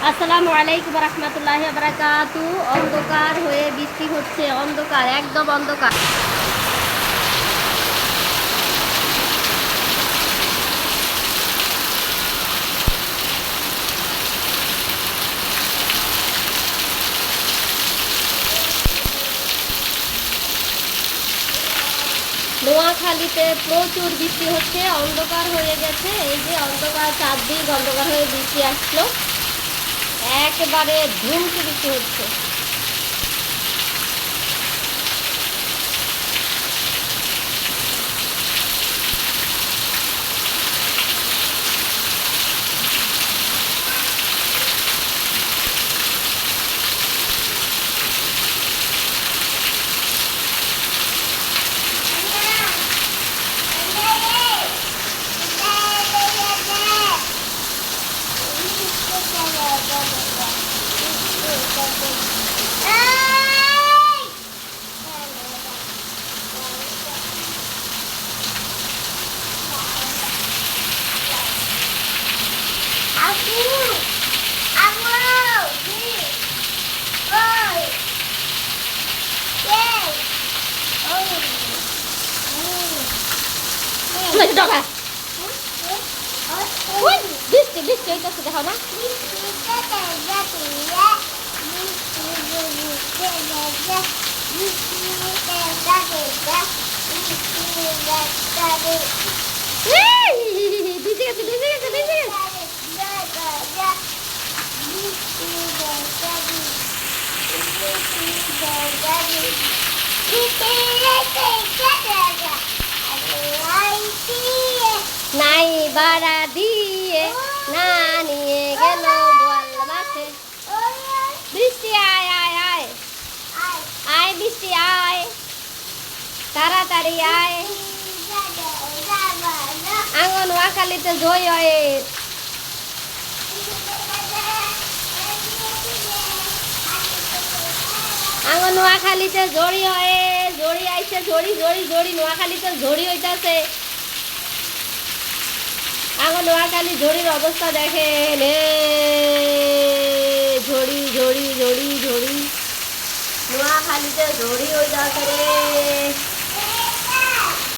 আসসালামু আলাইকুম রহমতুল্লাহি ওয়া বারাকাতু। অন্ধকার হয়ে বৃষ্টি হচ্ছে, অন্ধকার, একদম অন্ধকার। নোয়াখালীতে প্রচুর বৃষ্টি হচ্ছে, অন্ধকার হয়ে গেছে। এই যে অন্ধকার, চারদিক অন্ধকার হয়ে বৃষ্টি আসলো, একেবারে ধুমকে বৃষ্টি হচ্ছে। বৃষ্টি বৃষ্টি হইতেছে, দেখো না। ভিজে গেছে, ভিজে গেছে, ভিজে গেছে। নাই বাড়া দিয়ে না নিয়ে গেল বল মাঠে। বৃষ্টি আয় আয় আয় আয়, বৃষ্টি আয়, তাড়াতাড়ি আয়। আঙ্গন নোয়াখালীতে জয় হয়। আঙ্গন নোয়াখালীতে জড়ি হয়, জড়ি আইছে, জড়ি জড়ি জড়ি, নোয়াখালীতে জড়ি হইতাছে। আঙ্গন নোয়াখালী ঝড়ির অবস্থা দেখেন, ঝড়ি ঝড়ি ঝড়ি ঝড়ি, নোয়াখালীতে ঝড়ি হইতাছে রে।